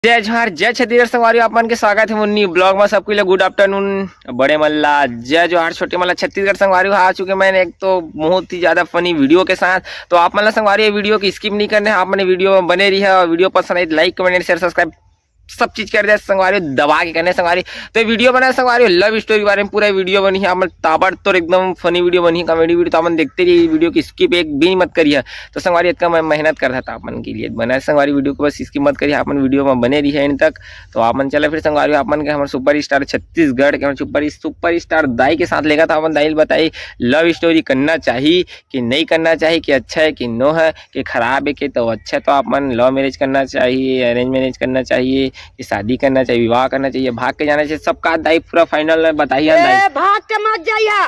जय जोहार जय छत्तीसगढ़ संगवारी आपमन के स्वागत है मुन्नी ब्लॉग में। सबके लिए गुड आफ्टरनून। बड़े मल्ला जय जोहार छोटे मल्ला छत्तीसगढ़ संगवारी आ चुके मैंने एक तो बहुत ही ज्यादा फनी वीडियो के साथ। तो आप मतलब संगवारी ये वीडियो की स्किप नहीं करने, आप मैंने वीडियो में बने रही है और वीडियो पसंद I like comment share subscribe सब चीज कर दे संगवारी, दबा के करने संगवारी। तो वीडियो बना संगवारी लव स्टोरी के बारे में पूरा वीडियो बनी है। आप ताबड़तोड़ एकदम फनी वीडियो बनी है, कॉमेडी वीडियो। तो अपन देखते रहिए वीडियो की स्किप एक भी मत करिए। तो संगवारी इतना मैं मेहनत कर रहा था अपन के लिए बना संगवारी वीडियो को, बस स्किप मत करिए, अपन वीडियो में बने रही है एंड तक। तो आपन चले फिर संगवारी अपन के हमारे सुपर स्टार छत्तीसगढ़ के सुपर स्टार दाई के साथ लेगा था। अपन दाई बताई लव स्टोरी करना चाहिए कि नहीं करना चाहिए, कि अच्छा है कि नो है, कि खराब है कि तो अच्छा है। तो अपन लव मैरिज करना चाहिए, अरेंज मैरिज करना चाहिए, कि शादी करना चाहिए, विवाह करना चाहिए, भाग के जाना चाहिए, सबका दाई पूरा फाइनल बताइए। भाग के मत जाइए,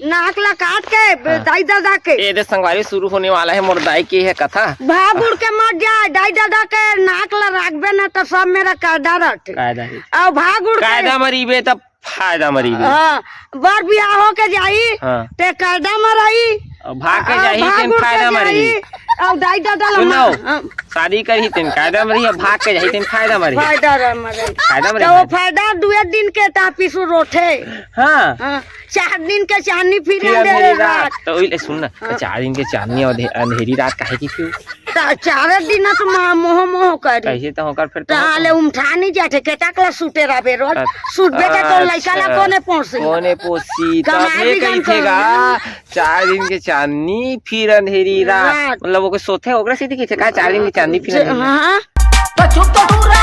नाक ला काट के दाई दादा के ये संगवारी शुरू होने वाला है। मोर दाई की है कथा। भाग उड़ के मत जाए, दाई दादा के नाक ला राखबे न तो सब मेरा कायदा रखे। और भाग उड़ कायदा मरीबे तब फायदा मरीबे। हाँ, बार बियाह हो के जाई ते कायदा मराई, भाग के जाही तेन फायदा मरी। और दाई दादा शादी करी तेन कायदा मरी, भाग के जाही तेन फायदा मरी। फायदा मरी तो वो फायदा 2 दिन के तापिसु रोठे। हाँ 4 दिन के चांदनी फिर अंधेरी रात। तो ओइले सुन ना, 4 दिन के चांदनी और अंधेरी रात काहे की क्यों? 4 दिन तो मोह मोह करी कैसे तो होकर फिर ताले उमठा नहीं जाते के टाकला सूटे रबे रोज सूटबे के तो लइका ला कोने पोसी तो ये कहिथेगा 4 दिन के चांदनी फिर अंधेरी रात, मतलब वो सोथे ओकरा से दिखे का 4 दिन की चांदनी फिर। हां तो चुप तो पूरा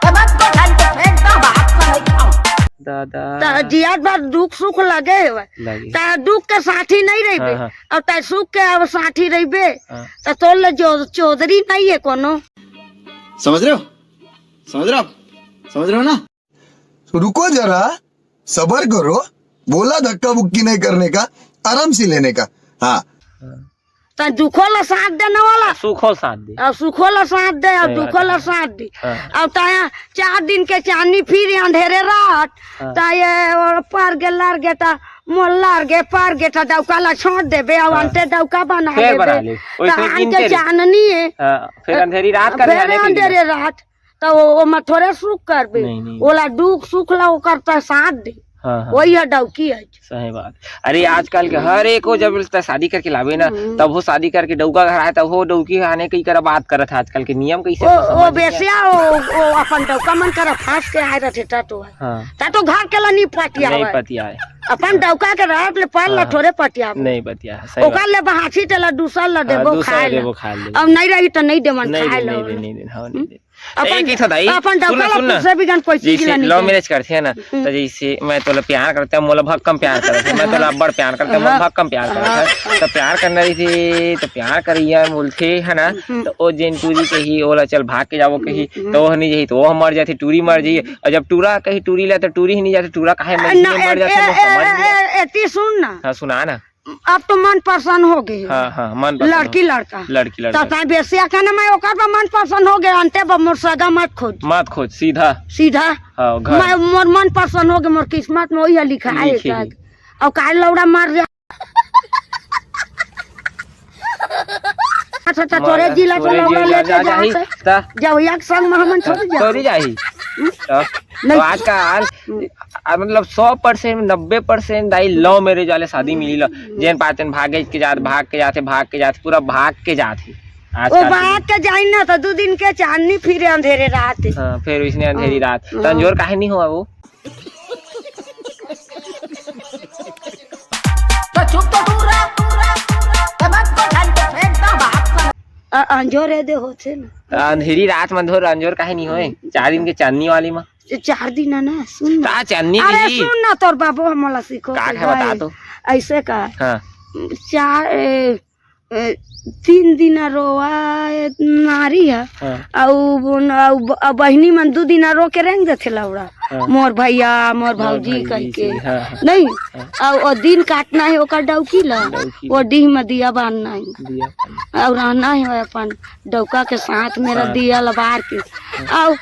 तब तो ढल के फेंक दो बात नहीं खाओ दादा। ता जियात बार दुख सुख लगे ता दुख के साथी नहीं रहिबे और ता सुख के अब साथी रहिबे ता तोल ले जो चौधरी नहीं है कोनो। समझ रहे हो ना? तो रुको जरा, सबर करो, बोला धक्का बुक्की नहीं करने का, आराम से लेने का। हाँ ता दुखो ला साथ देने वाला सुखो साथ दे, और सुखो ला साथ दे और दुखो ला साथ दे। और ता 4 दिन के चांदनी फिर अंधेरे रात ता ये पार गे लार गे ता मोल्लार गे पार गे ता दौका ला छोड़ देबे और अंते दौका बना लेबे ता अंते चांदनी है फिर अंधेरी रात का अंधेरे रात तो वो मैं थोड़े सुख करबे, ओला दुख सुख ला वो करता साथ दे। वही है डौकी है। सही बात। अरे आजकल के हर एक को जब शादी करके लावे ना तब वो शादी करके डौका घर आए तब वो डौकी आने की कर बात करत है। आजकल के नियम कैसे वो बेसिया वो अपन डौका मन कर फांस के आए रहते ता तो घर के ला नहीं पटिया है अपन डौका के रात ले पर ला थोड़े पटिया नहीं पतिया ओकर ले बहाची तेला दूसर ला देबो खाए ले। अब नहीं रही तो नहीं देमन खाए ले अपन डौका से भी गन कोई चीज ला नहीं। लव मैरिज करते हैं ना तो जैसे मैं तो प्यार करता हूँ, मोला भक्कम प्यार करता है, मैं तो बड़ प्यार करता हूँ, भक्कम प्यार करता है। तो प्यार करना रही थी तो प्यार करिए बोलते है ना, तो वो जेन टूरी कही ओला चल भाग के जाओ कही तो वो नहीं जाही तो वो मर जाती, टूरी मर जाइए। और जब टूरा कही टूरी ले तो टूरी ही नहीं जाती, टूरा काहे मर जाते सुन ना। हाँ सुना ना। अब तो मन पसंद हो गई। हाँ मन लड़की लड़का तो बेसिया कहना मैं ओकर पर मन पसंद हो गया अंते मोर सगा मत खोज सीधा मैं मोर मन पसंद हो गया, मोर किस्मत में वही लिखा है। और काल लौड़ा मर जा अच्छा तोरे जिला से लौड़ा लेके जा जाओ एक संग में हमन छोड़ जाही। तो आजकल मतलब 100% 90% दाई लव मैरिज वाले शादी मिली लो जेन पाचन भाग के जाते पूरा भाग के जाते। वो भाग के जाई ना तो 2 दिन के चांदनी फिर अंधेरे रात। हाँ फिर इसने अंधेरी रात तंजोर काहे नहीं हुआ वो। तो चुप तो पूरा तब तो ढल के फेंक दो बात अंजोर दे होते ना अंधेरी रात में धोर अंजोर काहे नहीं होए 4 दिन के चांदनी वाली में 4 दिन है ना। सुन ना चांदनी अरे सुन ना तोर बाबू हमला सीखो का बता तो ऐसे का। हाँ 3 दिन रोआ नारी है और बहनी मन 2 दिन रो के रेंग देते लौड़ा मोर भैया मोर भौजी कह के नहीं। और दिन काटना है ओकर डौकी ला वो डीह में दिया बांधना है और रहना है अपन डौका के साथ मेरा दिया लबार के। और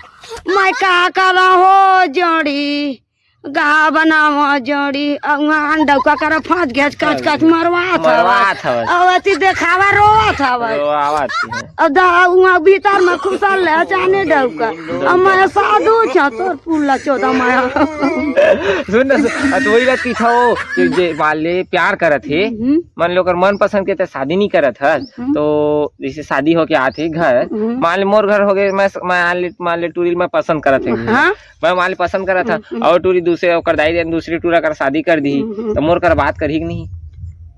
मैं का करा हो जोड़ी गा बनावा जोड़ी डौका कर फांस घेच काच काच मरवा अवती देखावा रोवा था अब वहाँ भीतर में खुशल ले जाने डौका अब मैं साधु छा तोर पुल्ला चौदह माया सुन ना तो वही बात की था वो जे वाले प्यार करत है मान लो कर मन पसंद के तो शादी नहीं करत है तो जैसे शादी हो के आते घर मान ले मोर घर हो गए मैं मान ले टूरिल में पसंद करत है मैं मान ले पसंद करत था और टूरी दूसरे कर दाई दूसरी टूरा कर शादी कर दी तो मोर कर बात करी नहीं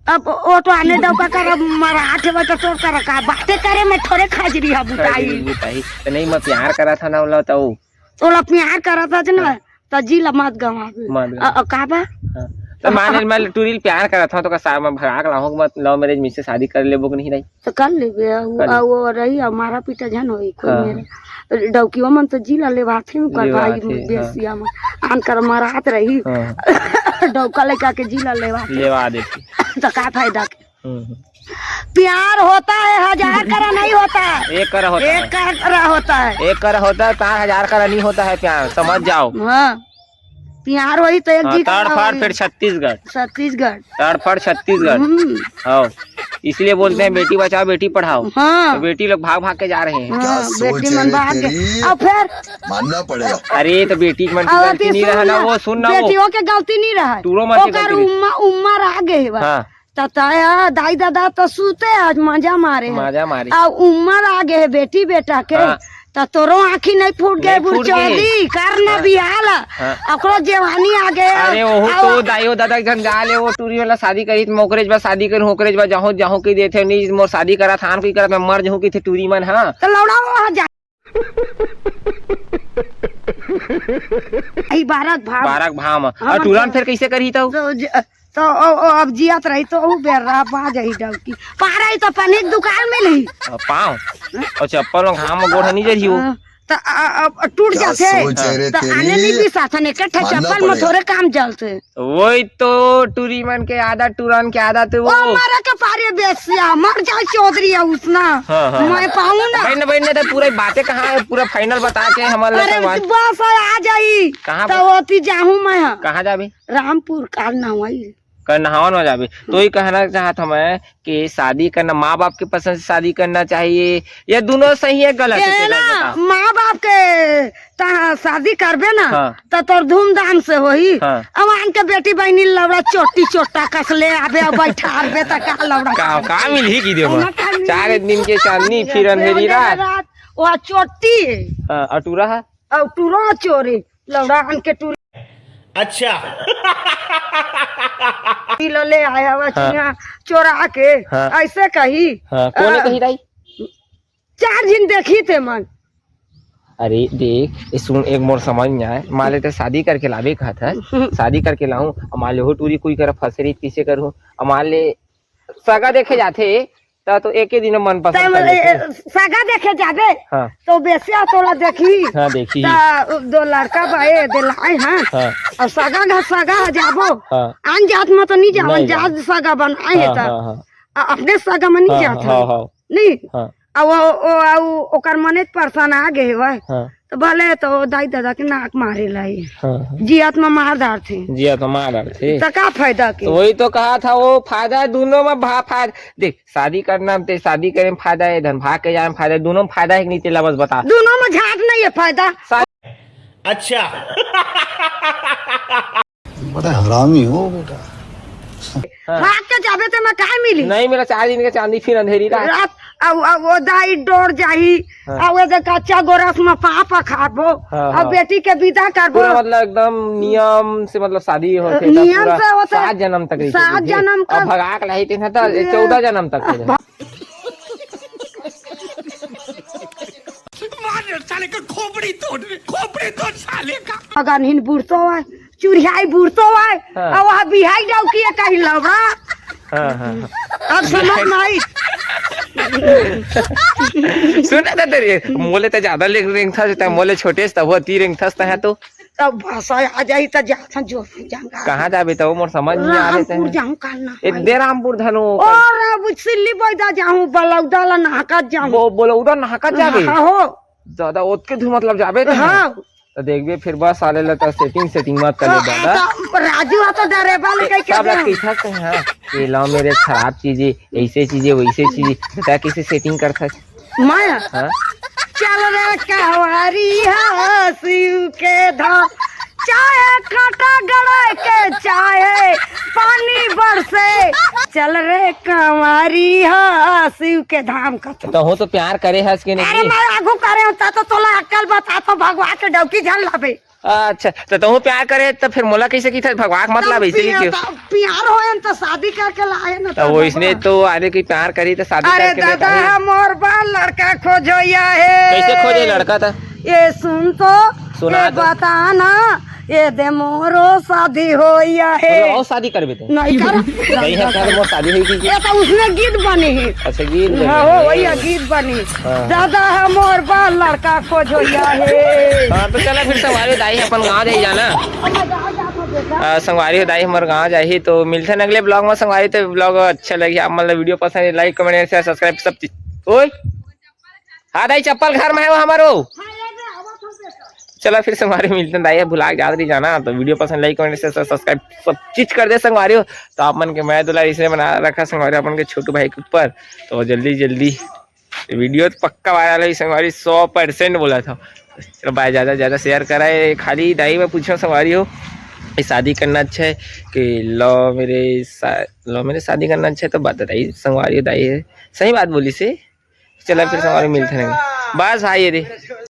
अब वो तो आने डौका कर मराठे में तो तोर कर का बातें करे मैं थोड़े खाजरी हा बुताई तो नहीं मैं प्यार करा था ना बोला तो तोला प्यार करा था ना तो जिला मत गवा का बा तो मान टूरिल प्यार करा था तो का साथ में भगा के लाऊं मत लव मैरिज में से शादी कर लेबो कि नहीं रही तो कर लेबे वो रही हमारा पिता जन होई कोई मेरे डौकीवा मन तो जिला लेवाथे में कर भाई बेसिया में आन कर मरात रही डौका लेका के जिला लेवा देती तो का फायदा के प्यार होता है 1000 करा नहीं होता एक करा होता है एक करा होता है 1000 करा नहीं होता है प्यार समझ जाओ हाँ प्यार वही तो एक तड़फड़ फिर छत्तीसगढ़ तड़फड़ छत्तीसगढ़ हाँ इसलिए बोलते हैं बेटी बचाओ बेटी पढ़ाओ हाँ तो बेटी लोग भाग भाग के जा रहे हैं बेटी मन भाग के अब फिर मानना पड़ेगा अरे तो बेटी मन की गलती नहीं रहा ना वो सुन ना बेटियों के गलती नहीं रहा टूरो मत ओकर उम्र आ गए तताया दाई दादा तो सूते आज मजा मारे अब उम्र आ गए बेटी बेटा के तो तोरो आँखी नहीं फूट गए बुढ़चौदी करना बिहाल अकड़ो जवानी आ गए अरे वो तो दाइयो दादा जन जा ले वो टूरी वाला शादी करी मोकरेज बा शादी कर होकरेज बा जाहू की देथे नहीं मोर शादी करा थान की करा मैं मर जाहू की थे टूरी मन हां तो लौड़ा वहां जा आई बारक भाव और टूरन फिर कैसे करी तो अब जियत रही तो बेर रहा पा जाही डौकी पा रही तो पनीर दुकान में ली पाँव और चप्पल घाम में गोड़ नहीं जरी हो तो टूट जाते तो आने नहीं भी साथन इकट्ठे चप्पल में थोड़े काम चलते वही तो टूरी मन के आदत टूरन के आदत वो मरे के पारे बेसिया मर जाए चौधरी उसना मैं पाऊँ ना बहन तो पूरा बातें कहाँ है पूरा फाइनल बता के हमारे बस आ जाई कहाँ तो होती जाऊँ मैं कहाँ जाबे रामपुर काल नहवाई नहावन हो जाबे तो ही कहना चाहता मैं कि शादी करना माँ बाप के पसंद से शादी करना चाहिए या दोनों सही है गलत है ना माँ बाप के शादी करबे ना तो तोर धूमधाम से होई अब आन के बेटी बहनी लवड़ा चोटी चोटा कस ले आबे बैठारबे त का लवड़ा का मिलही की देबो 4 दिन के चांदनी फिर अंधेरी रात वो चोटी अटूरा है अटूरा चोरी लवड़ा आन के टूरी अच्छा ले आया हुआ चोरा के ऐसे कही कौन कही रही 4 दिन देखी थे मन अरे देख सुन एक मोर समझ में आए मान लेते शादी करके लावे कहा था शादी करके लाऊं मान ले हो टूरी कोई कर फसरी किसे करूं मान ले सगा देखे जाते तो एक ही दिन मन पसंद सगा देखे जाबे तो बेसिया तोला देखी दो लड़का बाए दिलाए हैं और सगा जाबो आन जात में तो नहीं जाओ जात सगा बनाए है अपने सगा में नहीं जाता नहीं अब ओकर मने परेशान आ गए हुआ तो भले तो दाई दादा के नाक मारे लाई जियात में मारदार थे तो का फायदा के वही तो कहा था वो फायदा दोनों में फायदा देख शादी करना ते शादी करे में फायदा है धन भाग के जाए में फायदा दोनों में फायदा है कि नहीं तेला बस बता दोनों में झाट नहीं है फायदा अच्छा बड़ा हरामी हो बेटा भाग के जाबे तो मैं काय मिली नहीं मेरा 4 दिन के चांदी फिर अंधेरी रात वो दाई डोर जाही कच्चा गोरस में पापा खाबो और बेटी के विदा करबो मतलब एकदम नियम से मतलब शादी होते नियम से होता 7 जन्म तक 7 जन्म का भगा के लाई थे 14 जन्म तक साले का खोपड़ी तोड़ साले का अगर हिन बुढ़तो है चुरियाई बुढ़तो है और वहाँ बिहाई जाऊ की कहीं लवड़ा अब समझ नहीं सुना था तेरे मोले तो ज्यादा रेंग था मोले छोटे था वो 3 रेंग था है तो तब भाषा आ जाई तो जाता जो जाऊंगा कहाँ जाबे तो मोर समझ नहीं आ रहे थे जाऊँ करना इतने रामपुर धनो और अब सिल्ली बैदा जाऊँ बलौदा नहाका जाऊँ वो बोलो उधर नहाका जाबे हो ज्यादा ओत के धू मतलब जाबे हाँ तो देखबे फिर बस आले ला तो सेटिंग मत करे दादा। तो राजू आ तो डरे वाले कह सब लोग के कैसा से हां ये लो मेरे खराब चीजें ऐसे चीजें वैसे चीजें बता कैसे सेटिंग कर सकते माया हां। चल रे कहवारी शिव के धाम, चाहे कांटा गड़े के चाहे पानी बरसे, चल रे कंवारी शिव के धाम का। तो हो तो प्यार करे हंस के अरे नहीं। मैं आगू करे होता तो तोला अक्कल बता तो भगवा के डौकी जान लाबे। अच्छा तो तू प्यार करे तो फिर मोला कैसे की था भगवान मतलब ऐसे ही क्यों? प्यार होए तो शादी करके लाए ना तो वो इसने तो अरे की प्यार करी तो शादी अरे करके दादा लेता है। हमर बाल लड़का खोजो या है। कैसे खोजे लड़का था? ये सुन तो सुना ये दो। बता ना ये दे मोरो शादी हो या है। और शादी करबे तो नहीं कर नहीं है कर मोर शादी हुई की। ये तो उसमें गीत बने है। अच्छा गीत हाँ हो वही गीत बनी। दादा हमर बाल लड़का खोजो या है। हाँ तो चला फिर संगवारी दाई अपन गाँव जाई जाना। संगवारी दाई हमारे गाँव जाही तो मिलते हैं अगले ब्लॉग में। संगवारी तो ब्लॉग अच्छा लगी आप मतलब वीडियो पसंद है लाइक कमेंट शेयर सब्सक्राइब सब चीज। ओए हाँ दाई चप्पल घर में है वो हमारो। चला फिर संगवारी मिलते हैं दाई भुला के याद नहीं जाना। तो वीडियो पसंद लाइक कमेंट शेयर सब्सक्राइब सब चीज कर दे संगवारी हो। तो आप मन के मैं दुलार इसने बना रखा संगवारी अपन के छोटू भाई के ऊपर। तो जल्दी वीडियो तो पक्का वायरल है संगवारी 100% बोला था। चलो भाई ज़्यादा शेयर करा है। खाली दाई में पूछो संगवारी हो शादी करना अच्छा है कि लो मेरे शादी करना अच्छा है तो बात बताइए संगवारी दाई है सही बात बोली से। चला फिर संगवारी मिलते हैं बस भाई ये